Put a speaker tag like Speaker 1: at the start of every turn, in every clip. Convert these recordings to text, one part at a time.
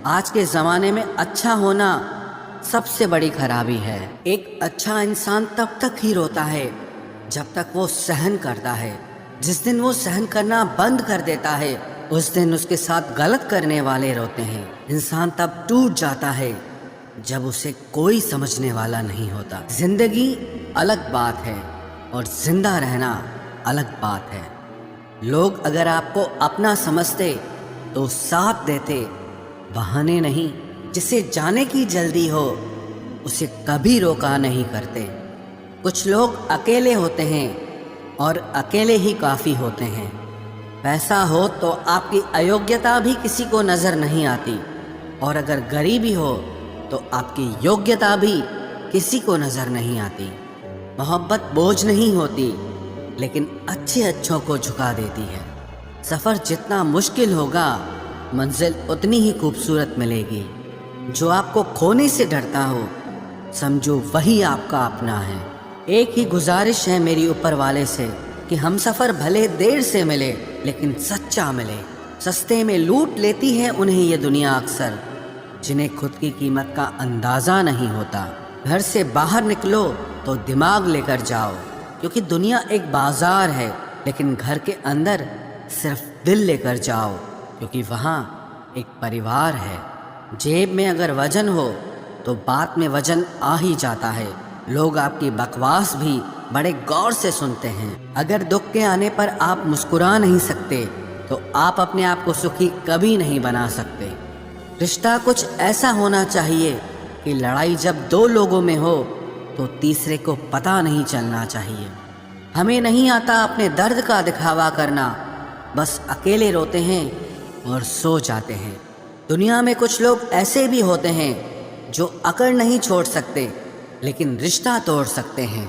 Speaker 1: آج کے زمانے میں اچھا ہونا سب سے بڑی خرابی ہے۔ ایک اچھا انسان تب تک ہی روتا ہے جب تک وہ سہن کرتا ہے۔ جس دن وہ سہن کرنا بند کر دیتا ہے اس دن اس کے ساتھ غلط کرنے والے روتے ہیں۔ انسان تب ٹوٹ جاتا ہے جب اسے کوئی سمجھنے والا نہیں ہوتا۔ زندگی الگ بات ہے اور زندہ رہنا الگ بات ہے۔ لوگ اگر آپ کو اپنا سمجھتے تو ساتھ دیتے، بہانے نہیں۔ جسے جانے کی جلدی ہو اسے کبھی روکا نہیں کرتے۔ کچھ لوگ اکیلے ہوتے ہیں اور اکیلے ہی کافی ہوتے ہیں۔ پیسہ ہو تو آپ کی ایوگیتا بھی کسی کو نظر نہیں آتی، اور اگر غریبی ہو تو آپ کی یوگیتا بھی کسی کو نظر نہیں آتی۔ محبت بوجھ نہیں ہوتی لیکن اچھے اچھوں کو جھکا دیتی ہے۔ سفر جتنا مشکل ہوگا منزل اتنی ہی خوبصورت ملے گی۔ جو آپ کو کھونے سے ڈرتا ہو سمجھو وہی آپ کا اپنا ہے۔ ایک ہی گزارش ہے میری اوپر والے سے کہ ہم سفر بھلے دیر سے ملے لیکن سچا ملے۔ سستے میں لوٹ لیتی ہے انہیں یہ دنیا اکثر، جنہیں خود کی قیمت کا اندازہ نہیں ہوتا۔ گھر سے باہر نکلو تو دماغ لے کر جاؤ، کیونکہ دنیا ایک بازار ہے، لیکن گھر کے اندر صرف دل لے کر جاؤ، کیونکہ وہاں ایک پریوار ہے۔ جیب میں اگر وزن ہو تو بات میں وزن آ ہی جاتا ہے۔ لوگ آپ کی بکواس بھی بڑے غور سے سنتے ہیں۔ اگر دکھ کے آنے پر آپ مسکرا نہیں سکتے تو آپ اپنے آپ کو سکھی کبھی نہیں بنا سکتے۔ رشتہ کچھ ایسا ہونا چاہیے کہ لڑائی جب دو لوگوں میں ہو تو تیسرے کو پتہ نہیں چلنا چاہیے۔ ہمیں نہیں آتا اپنے درد کا دکھاوا کرنا، بس اکیلے روتے ہیں اور سو جاتے ہیں۔ دنیا میں کچھ لوگ ایسے بھی ہوتے ہیں جو اکڑ نہیں چھوڑ سکتے لیکن رشتہ توڑ سکتے ہیں۔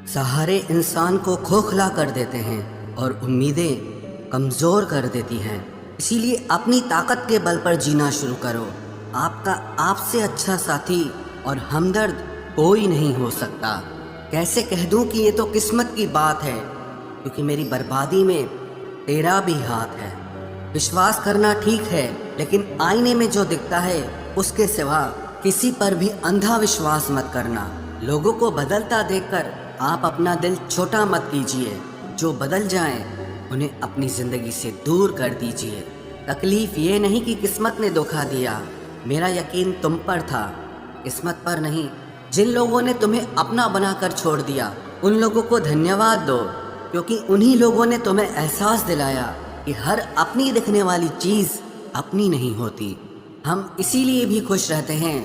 Speaker 1: سہارے انسان کو کھوکھلا کر دیتے ہیں اور امیدیں کمزور کر دیتی ہیں۔ اسی لیے اپنی طاقت کے بل پر جینا شروع کرو۔ آپ کا آپ سے اچھا ساتھی اور ہمدرد کوئی نہیں ہو سکتا۔ کیسے کہہ دوں کہ یہ تو قسمت کی بات ہے، کیونکہ میری بربادی میں تیرا بھی ہاتھ ہے۔ وشواس کرنا ٹھیک ہے، لیکن آئینے میں جو دکھتا ہے اس کے سوا کسی پر بھی اندھا وشواس مت کرنا۔ لوگوں کو بدلتا دیکھ کر آپ اپنا دل چھوٹا مت کیجیے۔ جو بدل جائیں انہیں اپنی زندگی سے دور کر دیجیے۔ تکلیف یہ نہیں کہ قسمت نے دھوکا دیا، میرا یقین تم پر تھا، قسمت پر نہیں۔ جن لوگوں نے تمہیں اپنا بنا کر چھوڑ دیا ان لوگوں کو دھنیہ واد دو، کیونکہ انہی لوگوں نے تمہیں احساس دلایا کہ ہر اپنی دکھنے والی چیز اپنی نہیں ہوتی۔ ہم اسی لیے بھی خوش رہتے ہیں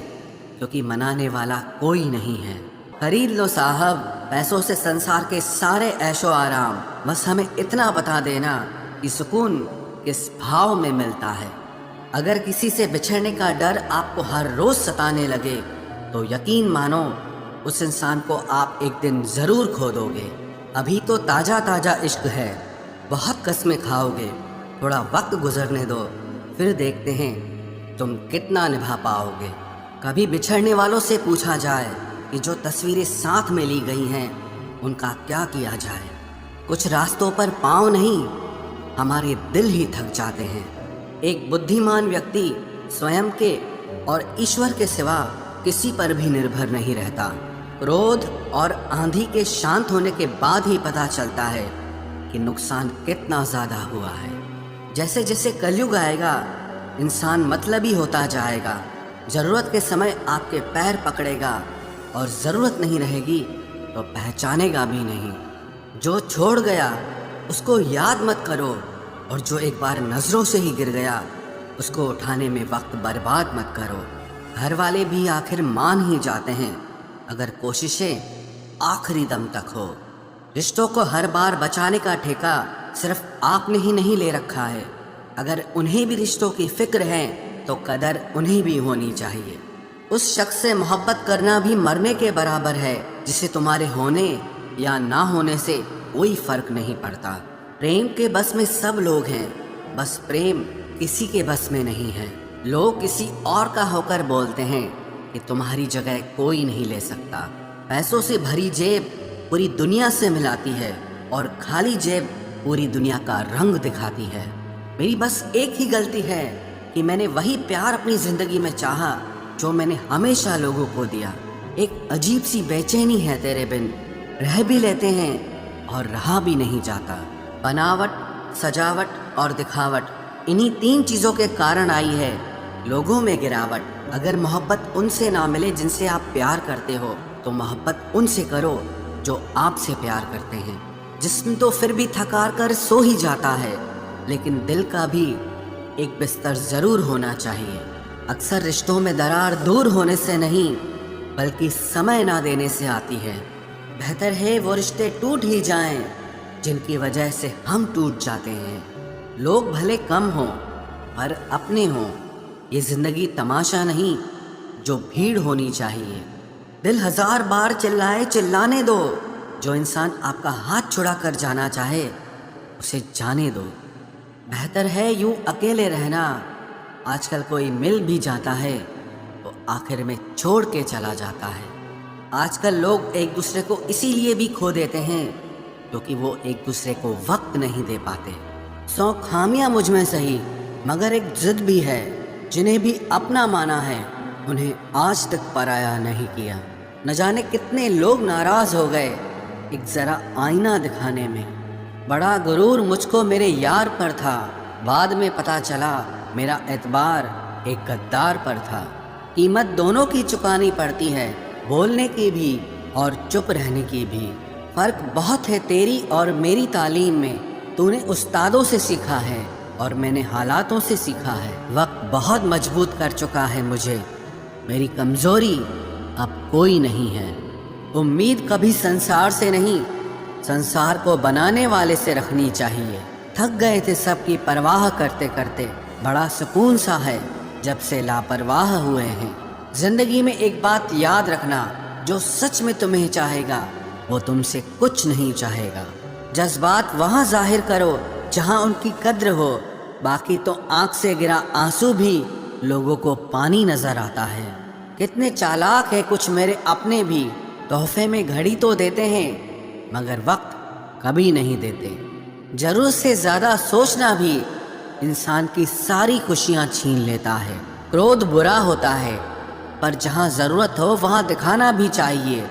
Speaker 1: کیونکہ منانے والا کوئی نہیں ہے۔ خرید لو صاحب پیسوں سے سنسار کے سارے عیش و آرام، بس ہمیں اتنا بتا دینا کہ سکون کس بھاؤ میں ملتا ہے۔ اگر کسی سے بچھڑنے کا ڈر آپ کو ہر روز ستانے لگے تو یقین مانو اس انسان کو آپ ایک دن ضرور کھو دو گے۔ ابھی تو تازہ تازہ عشق ہے، بہت قسمیں کھاؤ گے، تھوڑا وقت گزرنے دو، پھر دیکھتے ہیں تم کتنا نبھا پاؤ گے۔ کبھی بچھڑنے والوں سے پوچھا جائے کہ جو تصویریں ساتھ میں لی گئی ہیں ان کا کیا کیا جائے؟ کچھ راستوں پر پاؤں نہیں ہمارے دل ہی تھک جاتے ہیں۔ ایک بدھیمان ویکتی سوئم کے اور ایشور کے سوا کسی پر بھی نربھر نہیں رہتا۔ کرودھ اور آندھی کے شانت ہونے کے بعد ہی پتہ چلتا ہے کہ نقصان کتنا زیادہ ہوا ہے۔ جیسے جیسے کلیوگ آئے گا انسان مطلبی ہوتا جائے گا۔ ضرورت کے سمے آپ کے پیر پکڑے گا اور ضرورت نہیں رہے گی تو پہچانے گا بھی نہیں۔ جو چھوڑ گیا اس کو یاد مت کرو، اور جو ایک بار نظروں سے ہی گر گیا اس کو اٹھانے میں وقت برباد مت کرو۔ گھر والے بھی آخر مان ہی جاتے ہیں اگر کوششیں آخری دم تک ہو۔ رشتوں کو ہر بار بچانے کا ٹھیکہ صرف آپ نے ہی نہیں لے رکھا ہے۔ اگر انہیں بھی رشتوں کی فکر ہے تو قدر انہیں بھی ہونی چاہیے۔ اس شخص سے محبت کرنا بھی مرنے کے برابر ہے جسے تمہارے ہونے یا نہ ہونے سے کوئی فرق نہیں پڑتا۔ پریم کے بس میں سب لوگ ہیں، بس پریم کسی کے بس میں نہیں ہے۔ لوگ کسی اور کا ہو کر بولتے ہیں کہ تمہاری جگہ کوئی نہیں لے سکتا۔ پیسوں سے بھری جیب پوری دنیا سے ملاتی ہے اور خالی جیب پوری دنیا کا رنگ دکھاتی ہے۔ میری بس ایک ہی غلطی ہے کہ میں نے وہی پیار اپنی زندگی میں چاہا جو میں نے ہمیشہ لوگوں کو دیا۔ ایک عجیب سی بے چینی ہے تیرے بن، رہ بھی لیتے ہیں اور رہا بھی نہیں جاتا۔ بناوٹ، سجاوٹ اور دکھاوٹ، انہی 3 چیزوں کے کارن آئی ہے لوگوں میں گراوٹ۔ اگر محبت ان سے نہ ملے جن سے آپ پیار کرتے ہو تو محبت ان سے کرو جو آپ سے پیار کرتے ہیں۔ جسم تو پھر بھی تھکار کر سو ہی جاتا ہے، لیکن دل کا بھی ایک بستر ضرور ہونا چاہیے۔ اکثر رشتوں میں درار دور ہونے سے نہیں بلکہ سمے نہ دینے سے آتی ہے۔ بہتر ہے وہ رشتے ٹوٹ ہی جائیں جن کی وجہ سے ہم ٹوٹ جاتے ہیں۔ لوگ بھلے کم ہوں پر اپنے ہوں، یہ زندگی تماشا نہیں جو بھیڑ ہونی چاہیے۔ دل 1000 بار چلائے چلانے دو، جو انسان آپ کا ہاتھ چھڑا کر جانا چاہے اسے جانے دو۔ بہتر ہے یوں اکیلے رہنا، آج کل کوئی مل بھی جاتا ہے تو آخر میں چھوڑ کے چلا جاتا ہے۔ آج کل لوگ ایک دوسرے کو اسی لیے بھی کھو دیتے ہیں کیونکہ وہ ایک دوسرے کو وقت نہیں دے پاتے۔ 100 خامیاں مجھ میں سہی مگر ایک ضد بھی ہے، جنہیں بھی اپنا مانا ہے انہیں آج تک پرایا نہیں کیا۔ نہ جانے کتنے لوگ ناراض ہو گئے ایک ذرا آئینہ دکھانے میں۔ بڑا غرور مجھ کو میرے یار پر تھا، بعد میں پتا چلا میرا اعتبار ایک غدار پر تھا۔ قیمت دونوں کی چکانی پڑتی ہے، بولنے کی بھی اور چپ رہنے کی بھی۔ فرق بہت ہے تیری اور میری تعلیم میں، تو نے استادوں سے سیکھا ہے اور میں نے حالاتوں سے سیکھا ہے۔ وقت بہت مضبوط کر چکا ہے مجھے، میری کمزوری اب کوئی نہیں ہے۔ امید کبھی سنسار سے نہیں، سنسار کو بنانے والے سے رکھنی چاہیے۔ تھک گئے تھے سب کی پرواہ کرتے کرتے، بڑا سکون سا ہے جب سے لاپرواہ ہوئے ہیں۔ زندگی میں ایک بات یاد رکھنا، جو سچ میں تمہیں چاہے گا وہ تم سے کچھ نہیں چاہے گا۔ جذبات وہاں ظاہر کرو جہاں ان کی قدر ہو، باقی تو آنکھ سے گرا آنسو بھی لوگوں کو پانی نظر آتا ہے۔ کتنے چالاک ہے کچھ میرے اپنے بھی، تحفے میں گھڑی تو دیتے ہیں مگر وقت کبھی نہیں دیتے۔ ضرورت سے زیادہ سوچنا بھی انسان کی ساری خوشیاں چھین لیتا ہے۔ کرودھ برا ہوتا ہے پر جہاں ضرورت ہو وہاں دکھانا بھی چاہیے،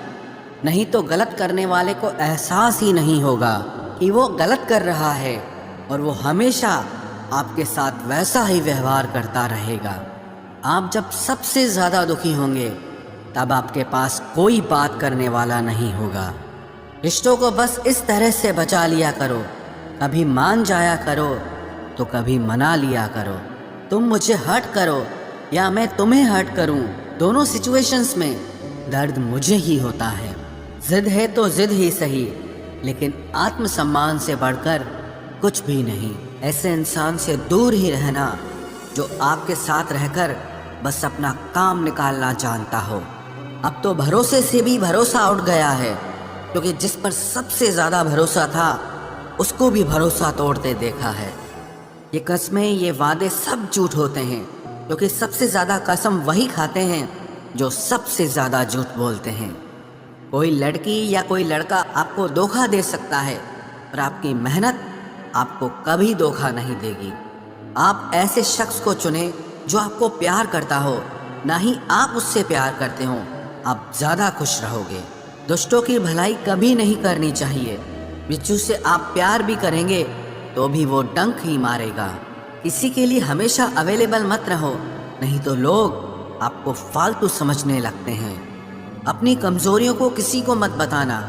Speaker 1: نہیں تو غلط کرنے والے کو احساس ہی نہیں ہوگا کہ وہ غلط کر رہا ہے اور وہ ہمیشہ آپ کے ساتھ ویسا ہی ویوہار کرتا رہے گا۔ آپ جب سب سے زیادہ دکھی ہوں گے تب آپ کے پاس کوئی بات کرنے والا نہیں ہوگا۔ رشتوں کو بس اس طرح سے بچا لیا کرو، کبھی مان جایا کرو تو کبھی منا لیا کرو۔ تم مجھے ہرٹ کرو یا میں تمہیں ہرٹ کروں، دونوں سچویشنز میں درد مجھے ہی ہوتا ہے۔ ضد ہے تو ضد ہی صحیح، لیکن آتم سمان سے بڑھ کر کچھ بھی نہیں۔ ایسے انسان سے دور ہی رہنا جو آپ کے ساتھ رہ کر بس اپنا کام نکالنا جانتا ہو۔ اب تو بھروسے سے بھی بھروسہ اٹھ گیا ہے، کیونکہ جس پر سب سے زیادہ بھروسہ تھا اس کو بھی بھروسہ توڑتے دیکھا ہے۔ یہ قسمیں، یہ وعدے سب جھوٹ ہوتے ہیں، کیونکہ سب سے زیادہ قسم وہی کھاتے ہیں جو سب سے زیادہ جھوٹ بولتے ہیں۔ کوئی لڑکی یا کوئی لڑکا آپ کو دھوکہ دے سکتا ہے پر آپ کی محنت آپ کو کبھی دھوکہ نہیں دے گی۔ آپ ایسے شخص کو چنیں جو آپ کو پیار کرتا ہو، نہ ہی آپ اس سے پیار کرتے ہوں، آپ زیادہ خوش رہو گے۔ دشتوں کی بھلائی کبھی نہیں کرنی چاہیے، بچھو سے آپ پیار بھی کریں گے تو بھی وہ ڈنک ہی مارے گا۔ کسی کے لیے ہمیشہ اویلیبل مت رہو، نہیں تو لوگ آپ کو فالتو سمجھنے لگتے ہیں۔ اپنی کمزوریوں کو کسی کو مت بتانا،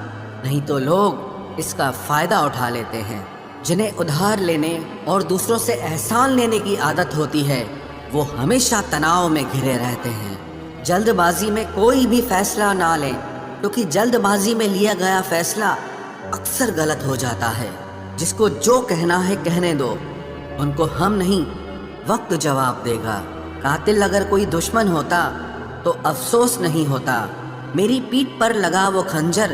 Speaker 1: نہیں تو لوگ اس کا فائدہ اٹھا لیتے ہیں۔ جنہیں ادھار لینے اور دوسروں سے احسان لینے کی عادت ہوتی ہے وہ ہمیشہ تناؤ میں گھرے رہتے ہیں۔ جلد بازی میں کوئی بھی فیصلہ نہ لیں، کیونکہ جلد بازی میں لیا گیا فیصلہ اکثر غلط ہو جاتا ہے۔ جس کو جو کہنا ہے کہنے دو، ان کو ہم نہیں وقت جواب دے گا۔ قاتل اگر کوئی دشمن ہوتا تو افسوس نہیں ہوتا، میری پیٹھ پر لگا وہ خنجر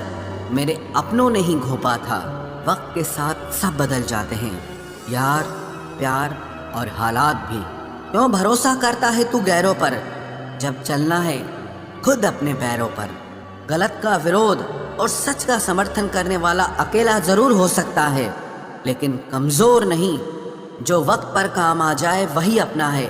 Speaker 1: میرے اپنوں نے ہی گھونپا تھا۔ وقت کے ساتھ سب بدل جاتے ہیں، یار، پیار اور حالات بھی۔ کیوں بھروسہ کرتا ہے تو غیروں پر جب چلنا ہے خود اپنے پیروں پر؟ غلط کا ورودھ اور سچ کا سمرتھن کرنے والا اکیلا ضرور ہو سکتا ہے لیکن کمزور نہیں۔ جو وقت پر کام آ جائے وہی اپنا ہے،